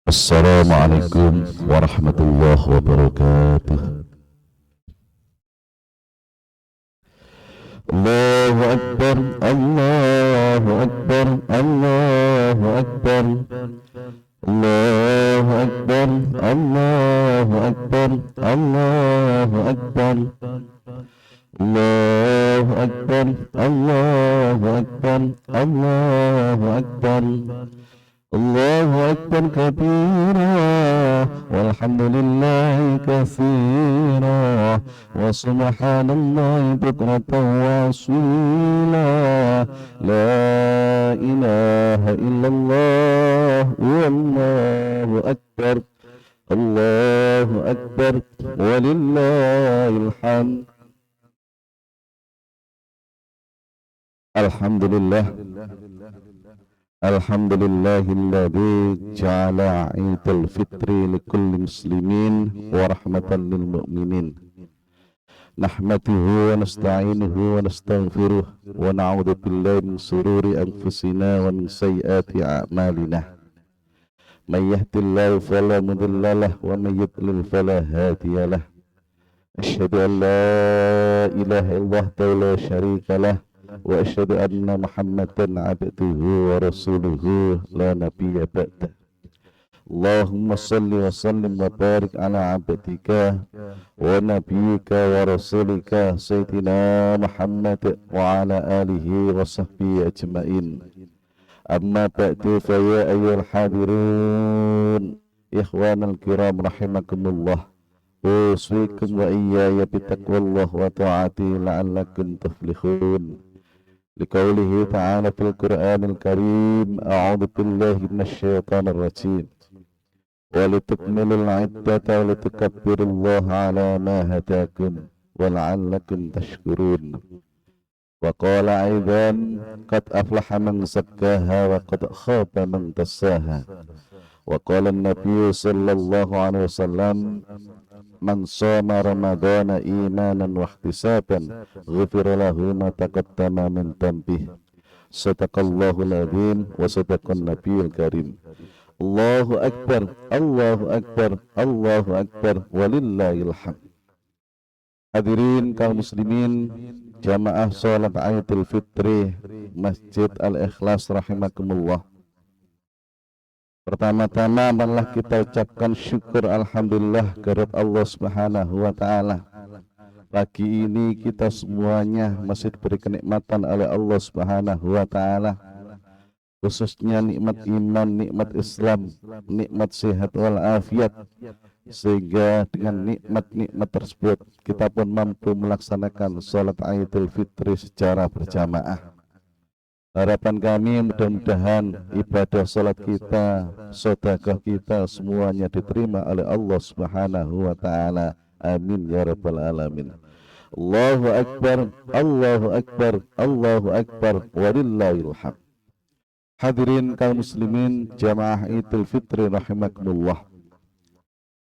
Assalamualaikum warahmatullahi wabarakatuh. Allahu Akbar, Allahu Akbar, Allahu Akbar, Allahu Akbar, Allahu Akbar, Allahu Akbar, Allahu Akbar, Allahu Akbar, Allahu Akbar. Allahu Akbar kabira walhamdulillahi katsira wa subhanallahi bukratan wa asila la ilaha illallah wallahu akbar Allahu akbar walillahil hamd. Alhamdulillah, alhamdulillahilladzi ja'ala 'idul fitri likulli muslimin wa rahmatan lil mu'minin. Nahmaduhu wa nasta'inuhu wa nastaghfiruh wa na'udzu billahi min shururi anfusina wa min sayyiati a'malina. May yahdihillahu fala mudilla lahu wa may yudlil fala hadiya lahu. Asyhadu an la ilaha illallah wa la syarika lahu wa asyhadu anna Muhammadan abduhu wa rasuluhu la nabiyya ba'da. Allahumma salli wa sallim wa barik ala abdika wa nabiyyika wa rasulika sayyidina Muhammad wa ala alihi wa sahbihi ajma'in. Amma ba'du fa ya ayyuhal hadirun ikhwanal kiram rahimakumullah. Uswikum wa iyaya bitaqwallah wa ta'ati la'allakum tuflihun. Liqaulihi ta'ala fil Qur'anil Karim, a'udzu billahi minasyaitonir rajim. Wa litukmilul 'iddata wa litukabbirullaha 'ala ma hadakum wa la'allakum tashkurun. Wa qala aidan qad aflaha man zakkaha wa qad khaba man dassaha. Wa qala an-nabiy sallallahu alaihi wasallam, man shoma ramadhana imanan wa ihtisaban ghufira lahu ma taqaddama min dhanbihi. Sadaqallahul azim wa sadaqan nabiyul karim. Allahu akbar, Allahu akbar, Allahu akbar walillahil hamd. Hadirin kaum muslimin jamaah salat Idul Fitri Masjid Al-Ikhlas rahimakumullah. Pertama-tama malah kita ucapkan syukur alhamdulillah kepada Allah Subhanahu wa taala. Pagi ini kita semuanya masih diberi kenikmatan oleh Allah Subhanahu wa taala. Khususnya nikmat iman, nikmat Islam, nikmat sehat wal afiat. Sehingga dengan nikmat-nikmat tersebut kita pun mampu melaksanakan salat Idul Fitri secara berjamaah. Harapan kami mudah-mudahan ibadah salat kita, sedekah kita semuanya diterima oleh Allah Subhanahu wa taala. Amin ya rabbal alamin. Allahu akbar, Allahu akbar, Allahu akbar walillahil hamd. Hadirin kaum muslimin jamaah Idul Fitri rahimakumullah.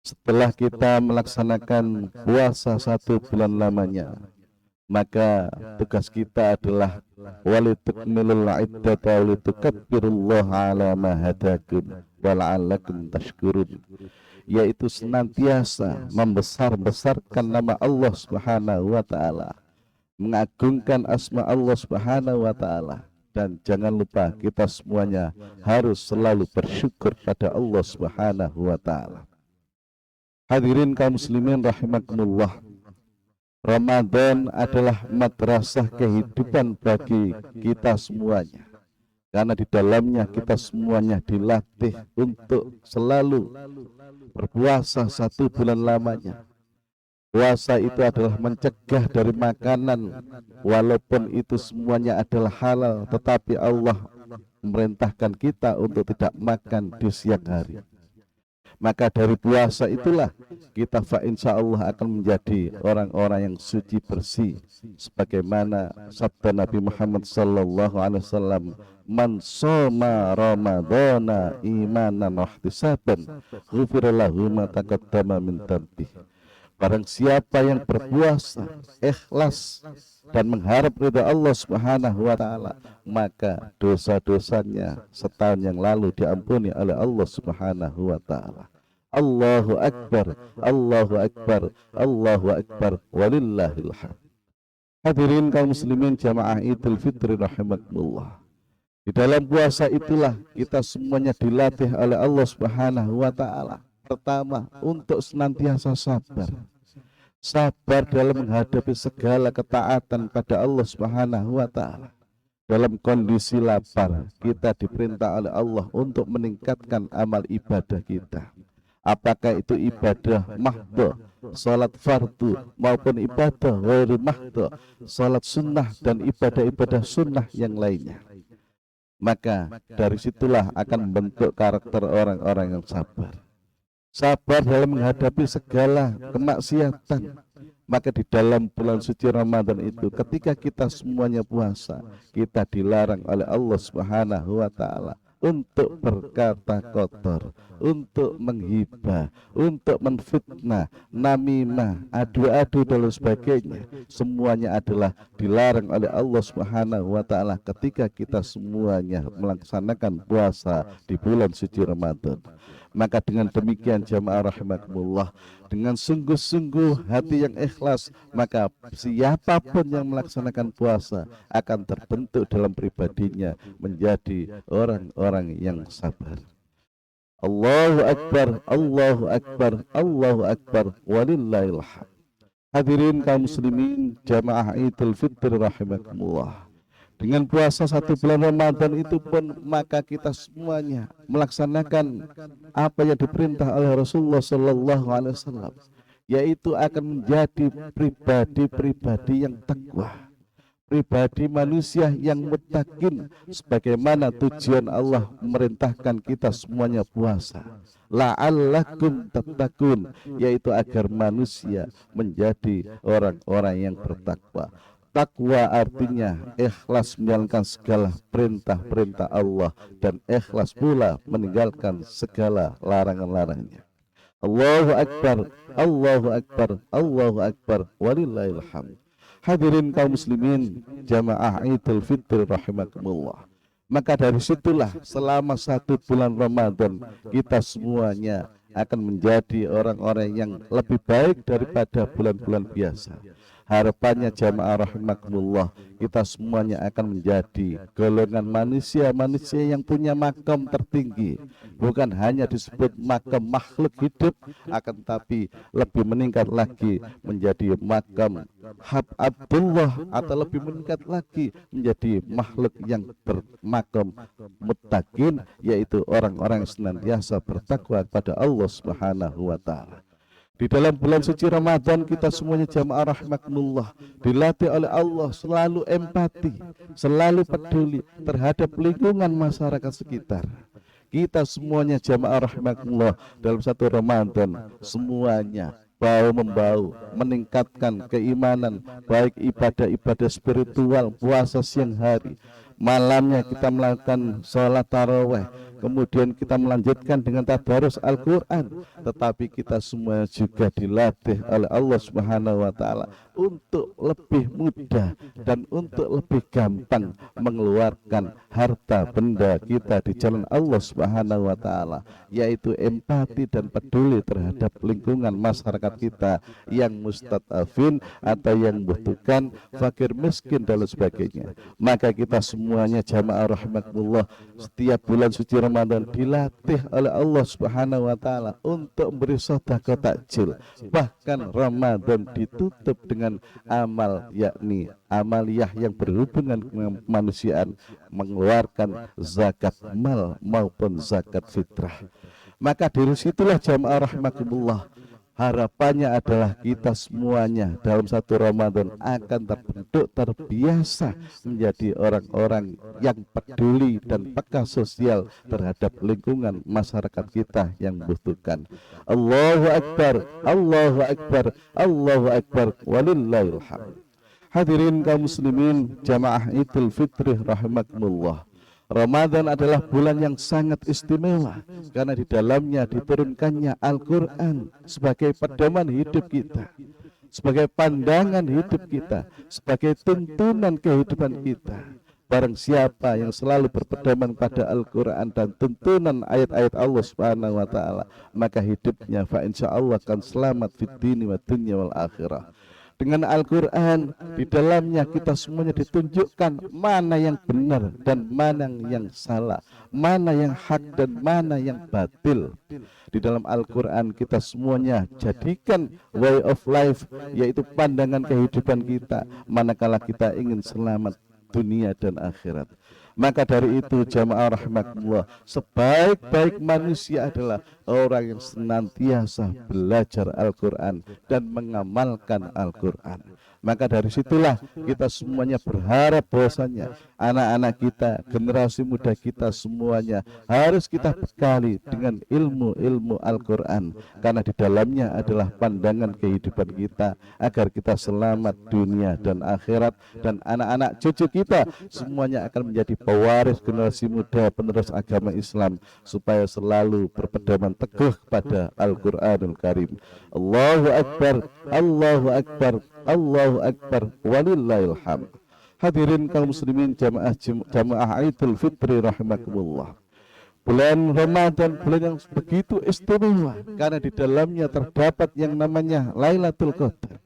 Setelah kita melaksanakan puasa 1 bulan lamanya, maka tugas kita adalah walitukmilul iddata walitukabbirullaha ala ma hadakum wa la'allakum tashkurun, yaitu senantiasa membesar-besarkan nama Allah Subhanahu wa taala, mengagungkan asma Allah Subhanahu wa taala, dan jangan lupa kita semuanya harus selalu bersyukur pada Allah Subhanahu wa taala. Hadirin kaum muslimin rahimakumullah. Ramadan adalah madrasah kehidupan bagi kita semuanya, karena di dalamnya kita semuanya dilatih untuk selalu berpuasa 1 bulan lamanya. Puasa itu adalah mencegah dari makanan, walaupun itu semuanya adalah halal, tetapi Allah memerintahkan kita untuk tidak makan di siang hari. Maka dari puasa itulah kita insya Allah akan menjadi orang-orang yang suci bersih, sebagaimana sabda Nabi Muhammad sallallahu alaihi wasallam, man shoma ramadhana imanan wa ihtisaban ghufira lahu ma taqaddama min dhanbihi. Barang siapa yang berpuasa ikhlas dan mengharap ridha Allah Subhanahu wa taala, maka dosa-dosanya setahun yang lalu diampuni oleh Allah Subhanahu wa taala. Allahu akbar, Allahu akbar, Allahu akbar, walillahil hamd. Hadirin kaum muslimin jamaah Idul Fitri rahimakumullah. Di dalam puasa itulah kita semuanya dilatih oleh Allah Subhanahu wa taala. Pertama, untuk senantiasa sabar. Sabar dalam menghadapi segala ketaatan pada Allah Subhanahu wa taala. Dalam kondisi lapar, kita diperintah oleh Allah untuk meningkatkan amal ibadah kita. Apakah itu ibadah mahdhah, salat fardu, maupun ibadah ghairi mahdhah, salat sunnah dan ibadah-ibadah sunnah yang lainnya. Maka dari situlah akan membentuk karakter orang-orang yang sabar. Sabar dalam menghadapi segala kemaksiatan. Maka di dalam bulan suci Ramadan itu, ketika kita semuanya puasa, kita dilarang oleh Allah Subhanahu wa taala untuk berkata kotor, untuk menghibah, untuk menfitnah, namimah, adu-adu dan sebagainya. Semuanya adalah dilarang oleh Allah Subhanahu wa taala ketika kita semuanya melaksanakan puasa di bulan suci Ramadan. Maka dengan demikian jamaah rahimakumullah, dengan sungguh-sungguh hati yang ikhlas, maka siapapun yang melaksanakan puasa akan terbentuk dalam pribadinya menjadi orang-orang yang sabar. Allahu akbar, Allahu akbar, Allahu akbar, walillahil hamd. Hadirin kaum muslimin jamaah Idul Fitri rahimakumullah. Dengan puasa 1 bulan Ramadan itu pun, maka kita semuanya melaksanakan apa yang diperintah oleh Rasulullah Sallallahu Alaihi Wasallam, yaitu akan menjadi pribadi-pribadi yang takwa, pribadi manusia yang muttaqin, sebagaimana tujuan Allah memerintahkan kita semuanya puasa. La'allakum tattaqun, yaitu agar manusia menjadi orang-orang yang bertakwa. Takwa artinya ikhlas menjalankan segala perintah-perintah Allah dan ikhlas pula meninggalkan segala larangan-larangannya. Allahu akbar, Allahu akbar, Allahu akbar, walillahil hamd. Hadirin kaum muslimin jamaah Idul Fitri rahimakumullah. Maka dari situlah selama 1 bulan Ramadan kita semuanya akan menjadi orang-orang yang lebih baik daripada bulan-bulan biasa. Harapannya jamaah rahimakumullah, kita semuanya akan menjadi golongan manusia-manusia yang punya makam tertinggi. Bukan hanya disebut makam makhluk hidup, akan tapi lebih meningkat lagi menjadi makam Abdullah, atau lebih meningkat lagi menjadi makhluk yang bermakam muttaqin, yaitu orang-orang yang senantiasa bertakwa kepada Allah Subhanahu wa taala. Di dalam bulan suci Ramadan kita semuanya jamaah rahimakumullah dilatih oleh Allah selalu empati, selalu peduli terhadap lingkungan masyarakat sekitar. Kita semuanya jamaah rahimakumullah dalam 1 Ramadan semuanya bau-membau, meningkatkan keimanan, baik ibadah-ibadah spiritual, puasa siang hari, malamnya kita melakukan sholat tarawih, kemudian kita melanjutkan dengan tadarus Al-Quran. Tetapi kita semua juga dilatih oleh Allah Subhanahu wa taala untuk lebih mudah dan untuk lebih gampang mengeluarkan harta benda kita di jalan Allah Subhanahu wa taala, yaitu empati dan peduli terhadap lingkungan masyarakat kita yang mustadafin atau yang membutuhkan, fakir miskin dan sebagainya. Maka kita semuanya jamaah rahimakumullah setiap bulan suci Ramadan dilatih oleh Allah Subhanahu wa taala untuk memberi sedekah takjil. Bahkan Ramadan ditutup dengan amal, yakni amaliyah yang berhubungan dengan kemanusiaan, mengeluarkan zakat mal maupun zakat fitrah. Maka dari situlah jamaah rahimakumullah, harapannya adalah kita semuanya dalam 1 Ramadan akan terbentuk, terbiasa menjadi orang-orang yang peduli dan peka sosial terhadap lingkungan masyarakat kita yang membutuhkan. Allahu akbar, Allahu akbar, Allahu akbar, walillahil hamd. Hadirin kaum muslimin jamaah Idul Fitri rahimakumullah. Ramadan adalah bulan yang sangat istimewa karena di dalamnya diturunkannya Al-Quran sebagai pedoman hidup kita, sebagai pandangan hidup kita, sebagai tuntunan kehidupan kita. Barang siapa yang selalu berpedoman pada Al-Quran dan tuntunan ayat-ayat Allah Subhanahu wa Ta'ala, maka hidupnya fa insya Allah akan selamat fid dini wa dunya wal akhirah. Dengan Al-Quran, di dalamnya kita semuanya ditunjukkan mana yang benar dan mana yang salah, mana yang hak dan mana yang batil. Di dalam Al-Quran kita semuanya jadikan way of life, yaitu pandangan kehidupan kita, manakala kita ingin selamat dunia dan akhirat. Maka dari itu jamaah rahimakumullah, sebaik-baik manusia adalah orang yang senantiasa belajar Al-Quran dan mengamalkan Al-Quran. Maka dari situlah kita semuanya berharap bahwasanya anak-anak kita, generasi muda kita semuanya harus kita bekali dengan ilmu-ilmu Al-Quran, karena di dalamnya adalah pandangan kehidupan kita agar kita selamat dunia dan akhirat, dan anak-anak cucu kita semuanya akan menjadi pewaris generasi muda penerus agama Islam, supaya selalu berpedoman teguh kepada Al-Quranul Karim. Allahu Akbar, Allahu Akbar, Allahu Akbar, walillahil hamd. Hadirin kaum muslimin jamaah Idul Fitri rahimakumullah. Bulan Ramadan bulan yang begitu istimewa karena di dalamnya terdapat yang namanya Lailatul Qadar.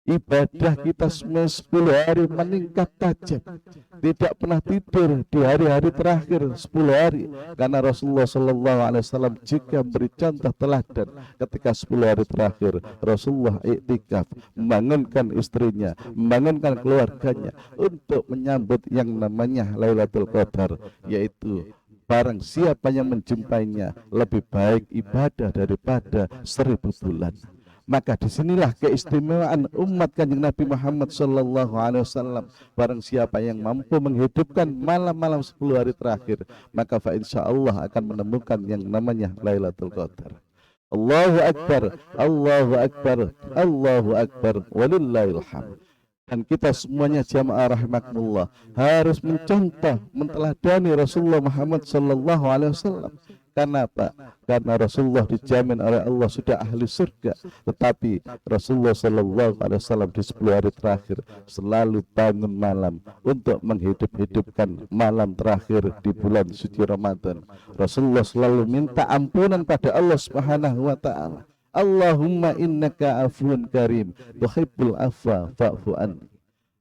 Ibadah kita semua 10 hari meningkat tajam, tidak pernah tidur di hari-hari terakhir 10 hari, karena Rasulullah SAW jika beri contoh teladan ketika 10 hari terakhir Rasulullah iktikaf, membangunkan istrinya, membangunkan keluarganya untuk menyambut yang namanya Lailatul Qadar, yaitu barang siapa yang menjumpainya lebih baik ibadah daripada 1000 bulan. Maka disinilah keistimewaan umat Kanjeng Nabi Muhammad SAW. Barang siapa yang mampu menghidupkan malam-malam 10 hari terakhir, maka fa insya Allah akan menemukan yang namanya Lailatul Qadar. Allahu Akbar, Allahu Akbar, Allahu Akbar, walillahil hamd. Dan kita semuanya jamaah rahimakumullah harus mencontoh, menteladani Rasulullah Muhammad SAW. Karena apa? Karena Rasulullah dijamin oleh Allah sudah ahli surga, tetapi Rasulullah SAW di 10 hari terakhir selalu bangun malam untuk menghidup-hidupkan malam terakhir di bulan suci Ramadan. Rasulullah selalu minta ampunan pada Allah Subhanahu wa Ta'ala. Allahumma innaka afuun karim tuhibbul afwa fa'fu anni.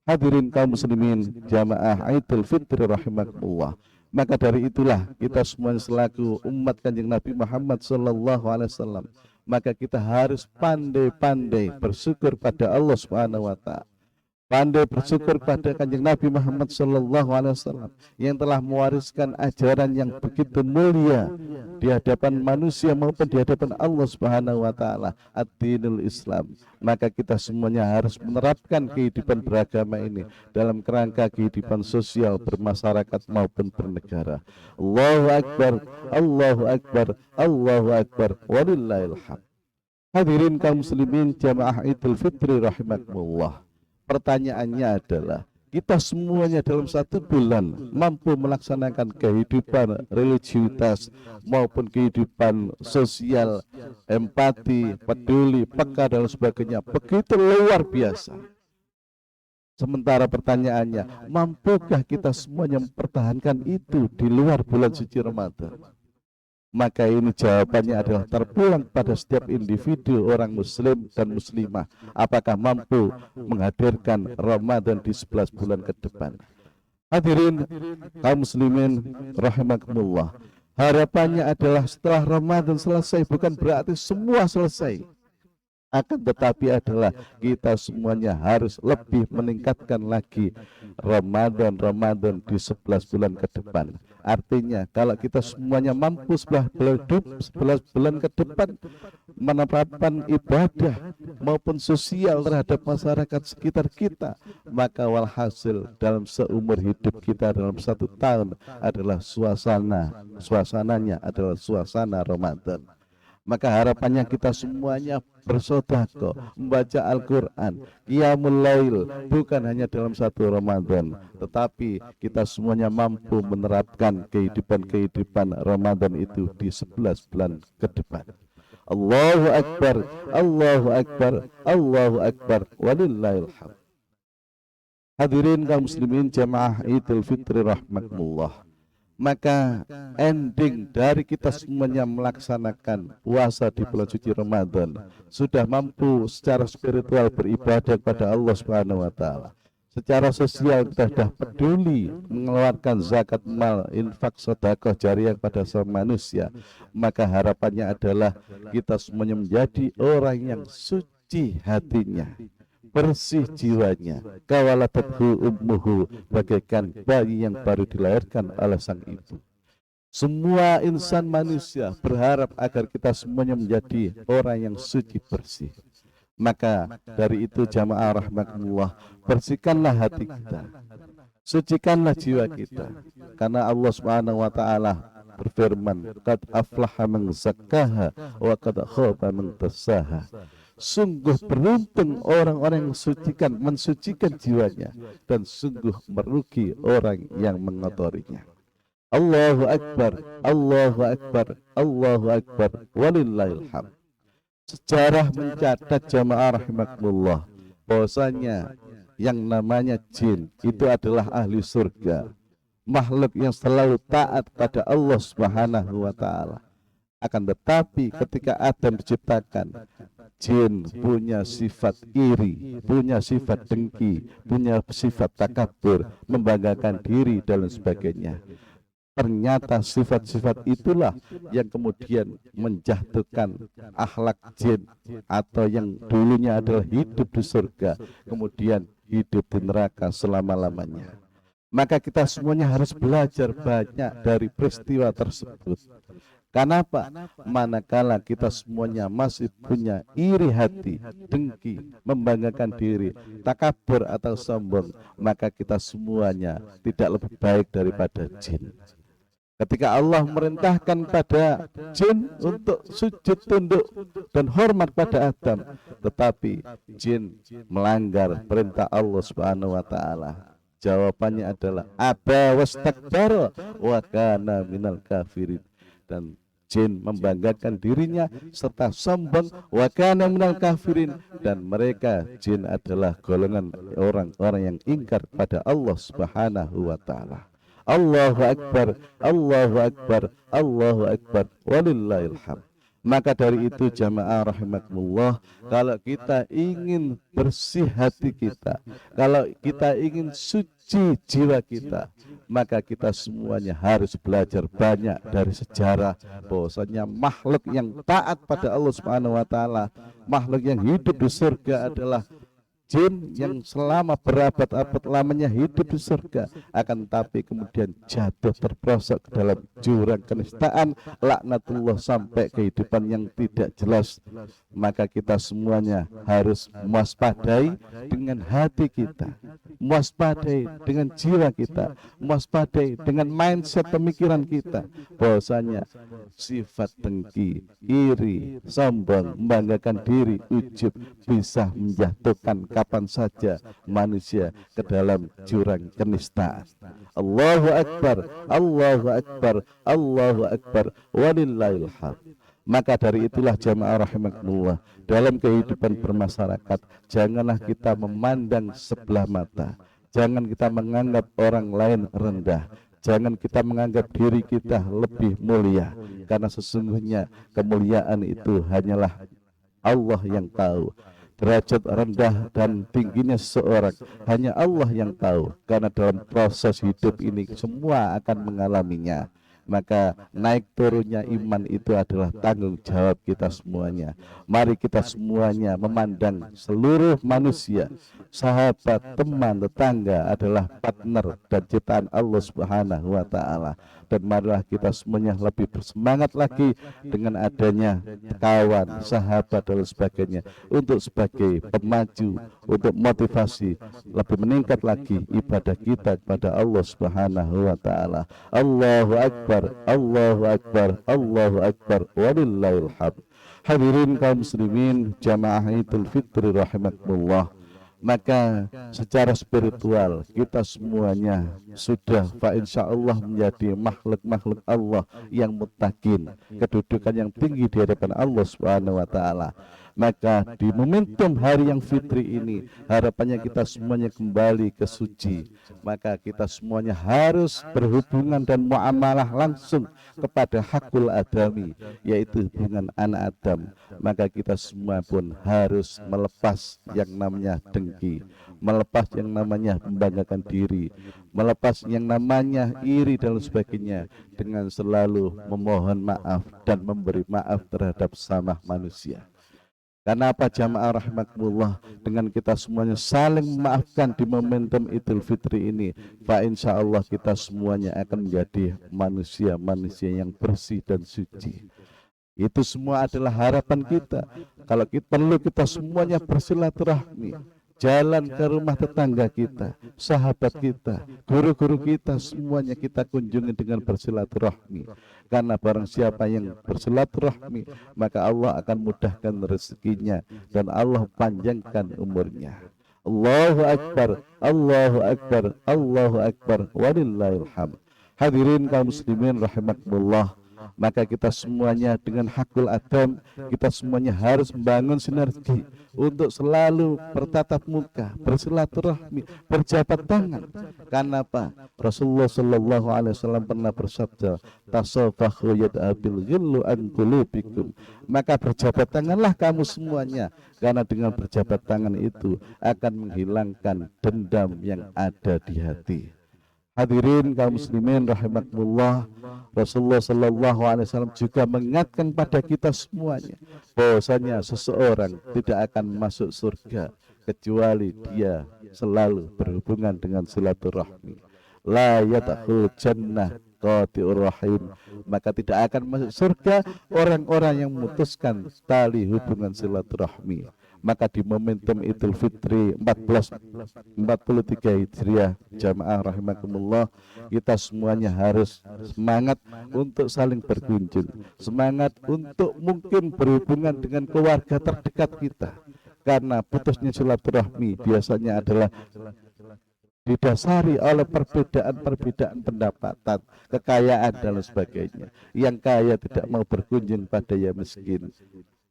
Hadirin kaum muslimin jamaah Idul Fitri rahimakumullah. Maka dari itulah kita semua selaku umat Kanjeng Nabi Muhammad SAW, maka kita harus pandai-pandai bersyukur pada Allah Subhanahu wa Ta'ala, pandai bersyukur pada Kanjeng Nabi Muhammad SAW yang telah mewariskan ajaran yang begitu mulia di hadapan manusia maupun di hadapan Allah Subhanahu wa Ta'ala, ad-dinul Islam. Maka kita semuanya harus menerapkan kehidupan beragama ini dalam kerangka kehidupan sosial, bermasyarakat maupun bernegara. Allahu Akbar, Allahu Akbar, Allahu Akbar, walillahil hamd. Hadirin kaum muslimin jamaah Idul Fitri rahimakumullah. Pertanyaannya adalah, kita semuanya dalam 1 bulan mampu melaksanakan kehidupan religiusitas maupun kehidupan sosial, empati, peduli, peka dan sebagainya begitu luar biasa. Sementara pertanyaannya, mampukah kita semuanya mempertahankan itu di luar bulan suci Ramadan? Maka ini jawabannya adalah terpulang pada setiap individu orang muslim dan muslimah, apakah mampu menghadirkan Ramadan di 11 bulan ke depan. Hadirin kaum muslimin rahimakumullah, harapannya adalah setelah Ramadan selesai bukan berarti semua selesai, akan tetapi adalah kita semuanya harus lebih meningkatkan lagi Ramadan di 11 bulan ke depan. Artinya kalau kita semuanya mampu 11 bulan ke depan menerapkan ibadah maupun sosial terhadap masyarakat sekitar kita, maka walhasil dalam seumur hidup kita dalam 1 tahun adalah suasananya adalah suasana Ramadan. Maka harapannya kita semuanya bersedekah, membaca Al-Quran, qiyamul lail, bukan hanya dalam satu Ramadan, tetapi kita semuanya mampu menerapkan kehidupan Ramadan itu di 11 bulan ke depan. Allahu Akbar, Allahu Akbar, Allahu Akbar, walillahil hamd. Hadirin kaum muslimin jamaah Idul Fitri rahmatullah. Maka ending dari kita semuanya melaksanakan puasa di bulan suci Ramadan, sudah mampu secara spiritual beribadah kepada Allah Subhanahu wa taala. Secara sosial kita sudah peduli mengeluarkan zakat mal, infak, sedekah jariah kepada sama manusia. Maka harapannya adalah kita semuanya menjadi orang yang suci hatinya, bersih jiwanya, kawalatathu ummuhu, bagaikan bayi yang baru dilahirkan oleh sang ibu. Semua insan manusia berharap agar kita semuanya menjadi orang yang suci bersih. Maka dari itu jamaah rahmatullah, bersihkanlah hati kita, sucikanlah jiwa kita, karena Allah Subhanahu wa taala berfirman, qad aflaha man zakkaha wa qad khaba man dassaha. Sungguh beruntung orang-orang yang mensucikan jiwanya, dan sungguh merugi orang yang mengotorinya. Allahu Akbar, Allahu Akbar, Allahu Akbar, walillahil hamd. Sejarah mencatat jamaah rahimakumullah bahwasanya yang namanya jin itu adalah ahli surga, makhluk yang selalu taat pada Allah Subhanahu wa taala. Akan tetapi ketika Adam diciptakan, jin punya sifat iri, punya sifat dengki, punya sifat takabur, membanggakan diri dan sebagainya. Ternyata sifat-sifat itulah yang kemudian menjatuhkan akhlak jin, atau yang dulunya adalah hidup di surga, kemudian hidup di neraka selama-lamanya. Maka kita semuanya harus belajar banyak dari peristiwa tersebut. Kenapa? Manakala kita semuanya masih punya iri hati, dengki, membanggakan diri, takabur atau sombong, maka kita semuanya tidak lebih baik daripada jin. Ketika Allah merintahkan pada jin untuk sujud tunduk dan hormat pada Adam, tetapi jin melanggar perintah Allah Subhanahu wa taala. Jawabannya adalah aba wastakbara wa kana minal kafirin. Dan jin membanggakan dirinya serta sombong, wa kana minal kafirin, dan mereka jin adalah golongan orang-orang yang ingkar pada Allah Subhanahu wa taala. Allahu Akbar, Allahu Akbar, Allahu Akbar, walillahil hamd. Maka dari itu jamaah rahimakumullah, kalau kita ingin bersih hati kita, kalau kita ingin suci jiwa kita, maka kita semuanya harus belajar banyak dari sejarah bahwasanya makhluk yang taat pada Allah Subhanahu wa taala, makhluk yang hidup di surga adalah jin yang selama berabad-abad lamanya hidup di surga, akan tapi kemudian jatuh terperosok ke dalam jurang kenistaan, laknatullah, sampai kehidupan yang tidak jelas. Maka kita semuanya harus waspadai dengan hati kita, waspadai dengan jiwa kita, waspadai dengan mindset pemikiran kita, bahwasanya sifat dengki, iri, sombong, membanggakan diri, ujub bisa menjatuhkan kapan saja manusia ke dalam jurang kenistaan. Allahu Akbar, Allahu Akbar, Allahu Akbar, walillahil hamd. Maka dari itulah jamaah rahimakumullah, dalam kehidupan bermasyarakat, janganlah kita memandang sebelah mata, jangan kita menganggap orang lain rendah, jangan kita menganggap diri kita lebih mulia, karena sesungguhnya kemuliaan itu hanyalah Allah yang tahu. Derajat rendah dan tingginya seseorang hanya Allah yang tahu, karena dalam proses hidup ini semua akan mengalaminya. Maka naik turunnya iman itu adalah tanggung jawab kita semuanya. Mari kita semuanya memandang seluruh manusia, sahabat, teman, tetangga adalah partner dan ciptaan Allah Subhanahu wa taala. Dan marilah kita semuanya lebih bersemangat lagi dengan adanya kawan, sahabat dan sebagainya, untuk sebagai pemaju, untuk motivasi lebih meningkat lagi ibadah kita kepada Allah Subhanahu wa taala. Allahu Akbar, Allahu Akbar, Allahu Akbar, walillahil hamd. Hadirin kaum muslimin jamaah Idul Fitri rahimakumullah. Maka secara spiritual kita semuanya sudah insyaallah menjadi makhluk-makhluk Allah yang muttaqin, kedudukan yang tinggi di hadapan Allah Subhanahu wa taala. Maka di momentum hari yang fitri ini harapannya kita semuanya kembali ke suci. Maka kita semuanya harus berhubungan dan muamalah langsung kepada hakul adami, yaitu hubungan anak Adam. Maka kita semua pun harus melepas yang namanya dengki, melepas yang namanya membanggakan diri, melepas yang namanya iri dan sebagainya, dengan selalu memohon maaf dan memberi maaf terhadap sama manusia. Karena apa jamaah rahimakumullah, dengan kita semuanya saling memaafkan di momentum Idul Fitri ini, insyaallah kita semuanya akan menjadi manusia-manusia yang bersih dan suci. Itu semua adalah harapan kita. Kalau kita perlu kita semuanya bersilaturahmi, jalan ke rumah tetangga kita, sahabat kita, guru-guru kita, semuanya kita kunjungi dengan bersilaturahmi. Karena barang siapa yang bersilaturahmi, maka Allah akan mudahkan rezekinya dan Allah panjangkan umurnya. Allahu Akbar, Allahu Akbar, Allahu Akbar, walillahil hamd. Hadirin kaum muslimin rahimakumullah. Maka kita semuanya dengan hakul adam, kita semuanya harus membangun sinergi untuk selalu bertatap muka, bersilaturahmi, berjabat tangan. Karena apa? Rasulullah Shallallahu Alaihi Wasallam pernah bersabda, tasafahu yad'abil ghillu an qulubikum. Maka berjabat tanganlah kamu semuanya, karena dengan berjabat tangan itu akan menghilangkan dendam yang ada di hati. Hadirin kaum muslimin rahimakumullah, Rasulullah Shallallahu Alaihi Wasallam juga mengingatkan pada kita semuanya bahwasanya seseorang tidak akan masuk surga kecuali dia selalu berhubungan dengan silaturahmi. La yadkhul jannah qati'ur rahim. Maka tidak akan masuk surga orang-orang yang memutuskan tali hubungan silaturahmi. Maka di momentum Idul Fitri 1443 Hijriah jamaah rahimakumullah, kita semuanya harus semangat untuk saling berkunjung, semangat untuk mungkin berhubungan dengan keluarga terdekat kita. Karena putusnya silaturahmi biasanya adalah didasari oleh perbedaan pendapatan, kekayaan dan sebagainya. Yang kaya tidak mau berkunjung pada yang miskin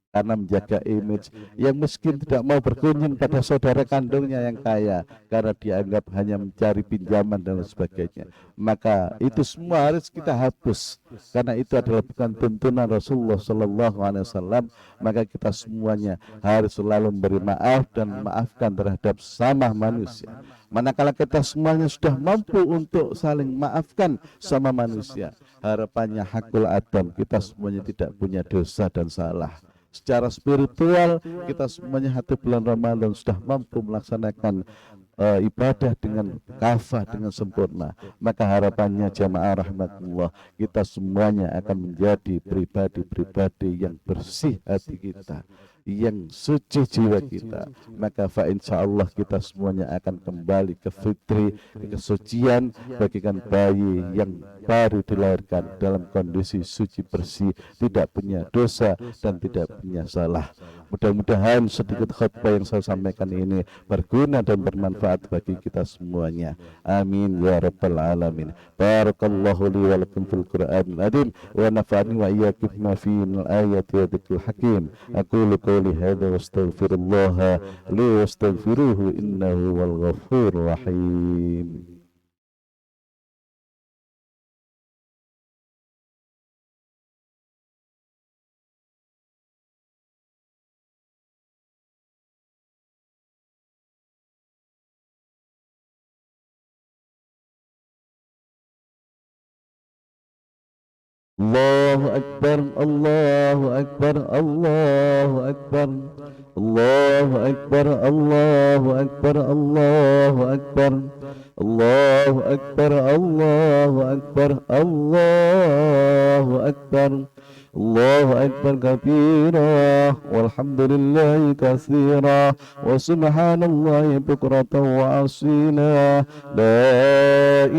karena menjaga image, yang miskin tidak mau berkunjung pada saudara kandungnya yang kaya karena dianggap hanya mencari pinjaman dan sebagainya. Maka itu semua harus kita hapus, karena itu adalah bukan tuntunan Rasulullah Shallallahu Alaihi Wasallam. Maka kita semuanya harus selalu memberi maaf dan memaafkan terhadap sama manusia. Manakala kita semuanya sudah mampu untuk saling maafkan sama manusia, harapannya hakul adam, kita semuanya tidak punya dosa dan salah. Secara spiritual kita semuanya hati bulan Ramadan sudah mampu melaksanakan ibadah dengan kafah, dengan sempurna. Maka harapannya jamaah rahmatullah, kita semuanya akan menjadi pribadi-pribadi yang bersih hati kita, yang suci jiwa kita. Maka insyaallah kita semuanya akan kembali ke fitri, ke kesucian, bagikan bayi yang baru dilahirkan dalam kondisi suci bersih, tidak punya dosa dan tidak punya salah. Mudah-mudahan sedikit khutbah yang saya sampaikan ini berguna dan bermanfaat bagi kita semuanya. Amin ya rabbal alamin. Barakallahu li wa lakum fil Qur'anil azim wa nafa'ani wa iyyakum ma fihi minal ayati wa dzikril hakim. Aqulu qawli hadza wa astaghfirullah li wastaghfiruhu innahu wal ghafurur rahim. Allahu Akbar, Allahu Akbar, Allahu Akbar, Allahu Akbar, Allahu Akbar, Allahu Akbar, Allahu Akbar, Allahu Akbar, Allahu Akbar, الله أكبر كبيرا والحمد لله كثيرا وسبحان الله بكرة وأصيلا لا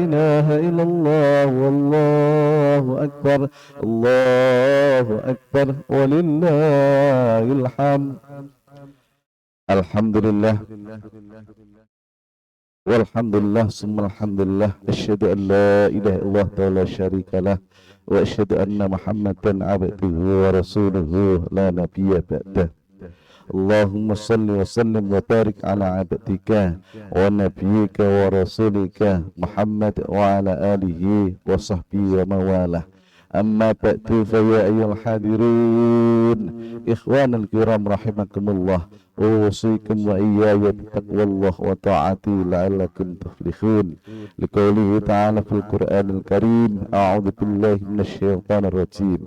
إله إلا الله والله أكبر الله أكبر ولله الحمد الحمد لله والحمد لله ثم الحمد لله أشهد أن لا إله إلا الله لا شريك له وأشهد أن محمدا عبده ورسوله لا نبي بعده اللهم صل وسلم وبارك على عبدك ونبيك ورسولك محمد وعلى آله وصحبه ومن والاه أما بعد فيا أيها الحاضرون إخوان الكرام رحمكم الله أوصيكم وإياي بتقوى الله وطاعته لعلكم تفلحون لقوله تعالى في القرآن الكريم أعوذ بالله من الشيطان الرجيم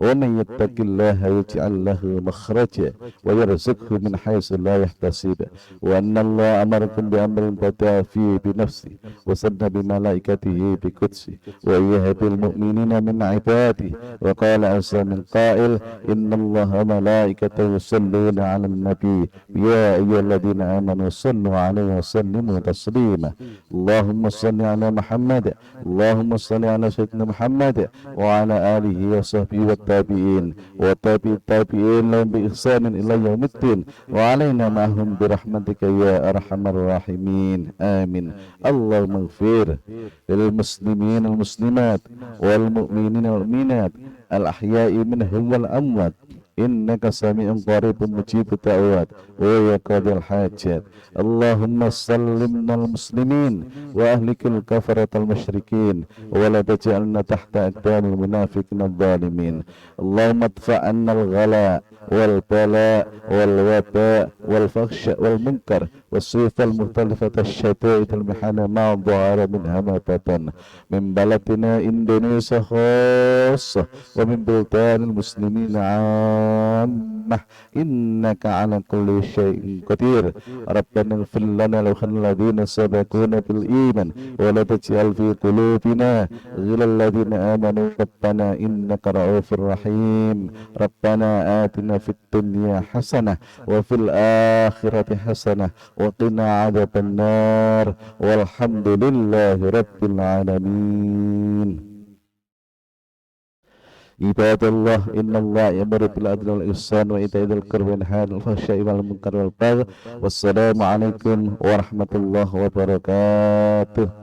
ومن يتق الله يجعل له مخرجا ويرزقه من حيث لا يحتسب وأن الله أمركم بأمر بدأ فيه بنفسه وسن بملائكته بقدسه وإياه بالمؤمنين من عباده وقال عز من قائل إن الله وملائكته يصلون على النبي يا أيها الذين آمنوا صلوا عليه وسلموا تسليما اللهم صل على محمد اللهم صل على سيدنا محمد وعلى آله وصحبه والتابعين وتابع التابعين لهم بإحسان إلى يوم الدين وعلينا معهم برحمتك يا أرحم الراحمين آمين اللهم اغفر للمسلمين المسلمات والمؤمنين والمؤمنات الأحياء منهم والأموات إنك سميع قريب مجيب الدعوات ويقضي الحاجات اللهم سلمنا المسلمين وأهلك الكفرة المشركين ولا تجعلنا تحت أقدام المنافقين الظالمين اللهم ادفع عنا الغلاء والبلاء والوباء والفحش والمنكر والسيف المختلفة الشدائد المحن ما ظهر منها ما بطن من بلدنا إندونيسيا خاصة ومن بلدان المسلمين عامة إنك على كل شيء قدير ربنا اغفر لنا الذين سبقونا بالإيمان ولا تجعل في قلوبنا غلا الذين آمنوا ربنا إنك رؤوف رحيم ربنا آتنا في الدنيا حسنة وفي الآخرة حسنة وقنا عذاب النار والحمد لله رب العالمين عباد الله إن الله يأمر بالعدل والإحسان وإيتاء ذي القربى وينهى عن الفحشاء والمنكر والبغي والسلام عليكم ورحمة الله وبركاته.